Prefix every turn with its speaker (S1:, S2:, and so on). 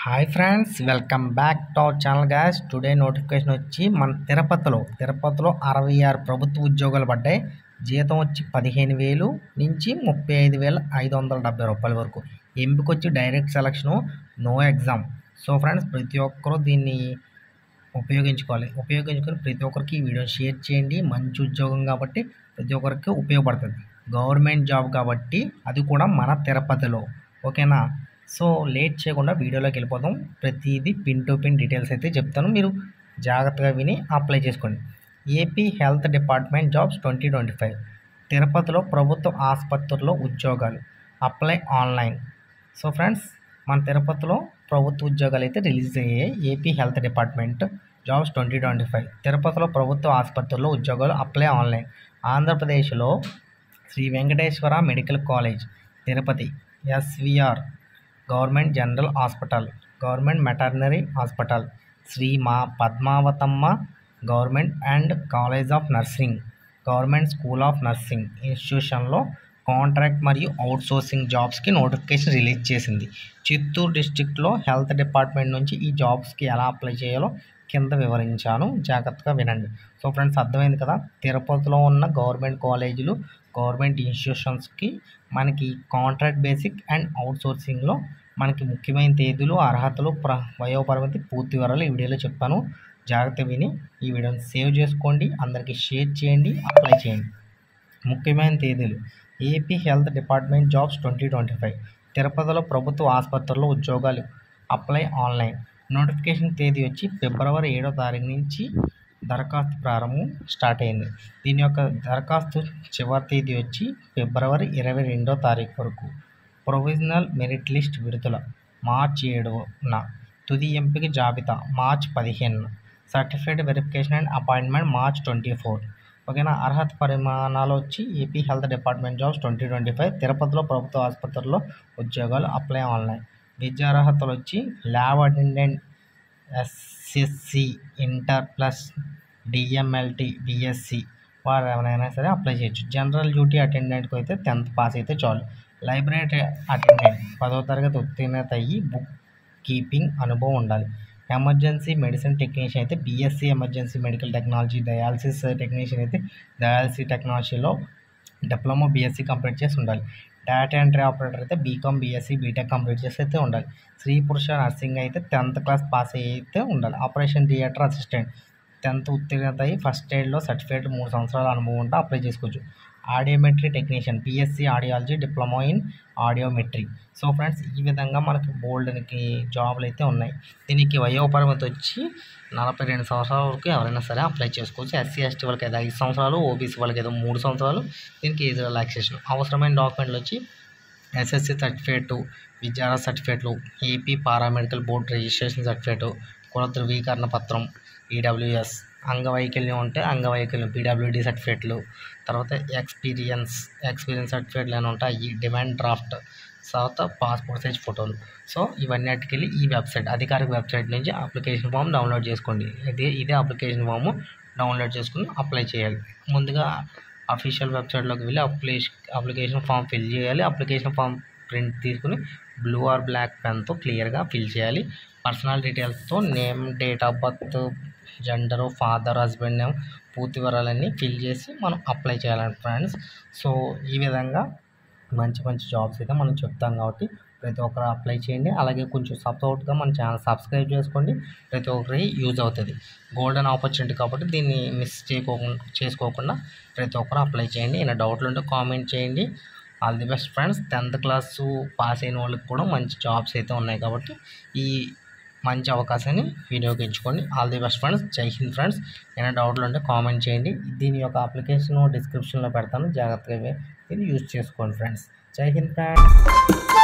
S1: Hi friends, welcome back to our channel guys. Today notification వచ్చి మన తిరుపతిలో 66 ప్రభుత్వ ఉద్యోగాలు పడ్డాయి. జీతం వచ్చి 15,000 నుంచి 35,570 రూపాయల వరకు. ఎంపిక వచ్చి direct selection, no exam. So friends, ప్రతి ఒక్కరూ దీన్ని ఉపయోగించుకొని ప్రతి ఒక్కరికి ఈ వీడియో షేర్ చేయండి. మంచి ఉద్యోగం కాబట్టి ప్రతి ఒక్కరికి ఉపయోగపడుతుంది. గవర్నమెంట్ జాబ్ కాబట్టి అది కూడా మన తిరుపతిలో. ఓకేనా? సో లేట్ చేయకుండా వీడియోలోకి వెళ్ళిపోదాం. ప్రతిదీ పిన్ టు పిన్ డీటెయిల్స్ అయితే చెప్తాను, మీరు జాగ్రత్తగా విని అప్లై చేసుకోండి. ఏపీ హెల్త్ డిపార్ట్మెంట్ జాబ్స్ 2025 తిరుపతిలో ప్రభుత్వ ఆసుపత్రుల్లో ఉద్యోగాలు. Apply online. సో ఫ్రెండ్స్, మన తిరుపతిలో ప్రభుత్వ ఉద్యోగాలు అయితే రిలీజ్ అయ్యాయి. ఏపీ హెల్త్ డిపార్ట్మెంట్ జాబ్స్ 2025 తిరుపతిలో ప్రభుత్వ ఆసుపత్రుల్లో ఉద్యోగాలు. Apply online. ఆంధ్రప్రదేశ్లో Sri Venkateswara medical college Tirupati, SVR government general hospital, government maternity hospital, Sri మా Padmavathamma government and college of nursing, government school of nursing ఇన్స్టిట్యూషన్లో కాంట్రాక్ట్ మరియు అవుట్సోర్సింగ్ జాబ్స్కి నోటిఫికేషన్ రిలీజ్ చేసింది. చిత్తూరు డిస్టిక్లో హెల్త్ డిపార్ట్మెంట్ నుంచి ఈ జాబ్స్కి ఎలా అప్లై చేయాలో కింద వివరించాను, జాగ్రత్తగా వినండి. సో ఫ్రెండ్స్, అర్థమైంది కదా. తిరుపతిలో ఉన్న గవర్నమెంట్ కాలేజీలు, గవర్నమెంట్ ఇన్స్టిట్యూషన్స్కి మనకి కాంట్రాక్ట్ బేసిక్ అండ్ అవుట్సోర్సింగ్లో మనకి ముఖ్యమైన తేదీలు, అర్హతలు, వయోపరిమితి, పూర్తి వివరాలు ఈ వీడియోలో చెప్పాను. జాగ్రత్త విని ఈ వీడియోని సేవ్ చేసుకోండి, అందరికీ షేర్ చేయండి, అప్లై చేయండి. ముఖ్యమైన తేదీలు: ఏపీ హెల్త్ డిపార్ట్మెంట్ జాబ్స్ 2025 తిరుపతిలో ప్రభుత్వ ఆసుపత్రుల్లో ఉద్యోగాలు. Apply online. నోటిఫికేషన్ తేదీ వచ్చి ఫిబ్రవరి 7వ తారీఖు నుంచి దరఖాస్తు ప్రారంభం స్టార్ట్ అయింది. దీని యొక్క దరఖాస్తు చివరి తేదీ వచ్చి ఫిబ్రవరి 22వ తారీఖు వరకు. ప్రొవిజనల్ మెరిట్ లిస్ట్ విడుదల మార్చి 7న. తుది ఎంపిక జాబితా మార్చి 15న. సర్టిఫికేట్ వెరిఫికేషన్ అండ్ అపాయింట్మెంట్ మార్చి 24. ఓకేనా? అర్హత పరిమాణాలు వచ్చి ఏపీ హెల్త్ డిపార్ట్మెంట్ జాబ్స్ 2025 తిరుపతిలో ప్రభుత్వ ఆసుపత్రుల్లో ఉద్యోగాలు. Apply online. విద్యార్హతలు వచ్చి lab attendant, SSC, inter plus DMLT, BSc వారు ఎవరైనా సరే అప్లై చేయొచ్చు. జనరల్ డ్యూటీ అటెండెంట్కి అయితే 10th పాస్ అయితే చాలు. లైబ్రరీ అటెండెంట్ 10వ తరగతి ఉత్తీర్ణత అయ్యి బుక్ కీపింగ్ అనుభవం ఉండాలి. ఎమర్జెన్సీ మెడిసిన్ టెక్నీషియన్ అయితే BSc emergency medical technology. Dialysis technician అయితే డయాలసీ టెక్నాలజీలో డిప్లొమా బీఎస్సీ కంప్లీట్ చేసి ఉండాలి. డేటా ఎంట్రీ ఆపరేటర్ అయితే బీకామ్, బీఎస్సీ, బీటెక్ కంప్లీట్ చేసి అయితే ఉండాలి. స్త్రీ పురుష నర్సింగ్ అయితే 10th క్లాస్ పాస్ అయితే ఉండాలి. ఆపరేషన్ థియేటర్ అసిస్టెంట్ 10th ఉత్తీర్ణత అయ్యి ఫస్ట్ ఎయిడ్లో సర్టిఫికేట్ 3 సంవత్సరాల అనుభవం ఉంటే అప్లై చేసుకోవచ్చు. Audiometry technician PSC audiology, diploma in audiometry. So friends, ఈ విధంగా మనకి బోల్డ్కి జాబులు అయితే ఉన్నాయి. దీనికి వయోపరిమితి వచ్చి 42 సంవత్సరాల వరకు ఎవరైనా సరే అప్లై చేసుకోవచ్చు. ఎస్సీ ఎస్టీ వాళ్ళకి అయితే 5 సంవత్సరాలు, ఓబీసీ వాళ్ళకి అయితే 3 సంవత్సరాలు. దీనికి ఏజ్ రిలాక్సేషన్. అవసరమైన డాక్యుమెంట్లు వచ్చి ఎస్ఎస్సి సర్టిఫికేటు, విద్యార్హత సర్టిఫికేట్లు, AP paramedical board registration certificate, కుల ధృవీకరణ పత్రం, ఈడబ్ల్యూఎస్, అంగవైకల్యం ఉంటే అంగవైకల్యం, పీడబ్ల్యూడీ సర్టిఫికేట్లు, తర్వాత ఎక్స్పీరియన్స్ సర్టిఫికేట్లు అని ఉంటాయి. డిమాండ్ డ్రాఫ్ట్, తర్వాత పాస్పోర్ట్ సైజ్ ఫోటోలు. సో ఇవన్నిటికెళ్ళి ఈ వెబ్సైట్, అధికారిక వెబ్సైట్ నుంచి అప్లికేషన్ ఫామ్ డౌన్లోడ్ చేసుకోండి. ఇదే అప్లికేషన్ ఫామ్ డౌన్లోడ్ చేసుకుని అప్లై చేయాలి. ముందుగా అఫీషియల్ వెబ్సైట్లోకి వెళ్ళి అప్లికేషన్ ఫామ్ ఫిల్ చేయాలి. అప్లికేషన్ ఫామ్ ప్రింట్ తీసుకుని బ్లూ ఆర్ బ్లాక్ పెన్తో క్లియర్గా ఫిల్ చేయాలి. పర్సనల్ డీటెయిల్స్తో name, date of birth, gender, father, husband name, పూర్తి వివరాలన్నీ ఫిల్ చేసి మనం అప్లై చేయాలండి ఫ్రెండ్స్. సో ఈ విధంగా మంచి జాబ్స్ అయితే మనం చెప్తాం కాబట్టి ప్రతి ఒక్కరు అప్లై చేయండి. అలాగే కొంచెం సపోర్ట్గా మన ఛానల్ సబ్స్క్రైబ్ చేసుకోండి, ప్రతి ఒక్కరికి యూజ్ అవుతుంది. గోల్డెన్ ఆపర్చునిటీ కాబట్టి దీన్ని మిస్ చేసుకోకుండా ప్రతి ఒక్కరు అప్లై చేయండి. ఏమైనా డౌట్లు ఉంటే కామెంట్ చేయండి. All the best friends. 10th class pass అయిన వాళ్ళకి కూడా మంచి జాబ్స్ అయితే ఉన్నాయి కాబట్టి ఈ మంచి అవకాశాన్ని వినియోగించుకోండి. All the best friends. Jai Hind friends. ఏమైనా డౌట్లు ఉంటే కామెంట్ చేయండి. దీని యొక్క అప్లికేషన్ డిస్క్రిప్షన్లో పెడతాను, జాగ్రత్తగా దీన్ని యూజ్ చేసుకోండి ఫ్రెండ్స్. జై హింద్ ఫ్రెండ్స్.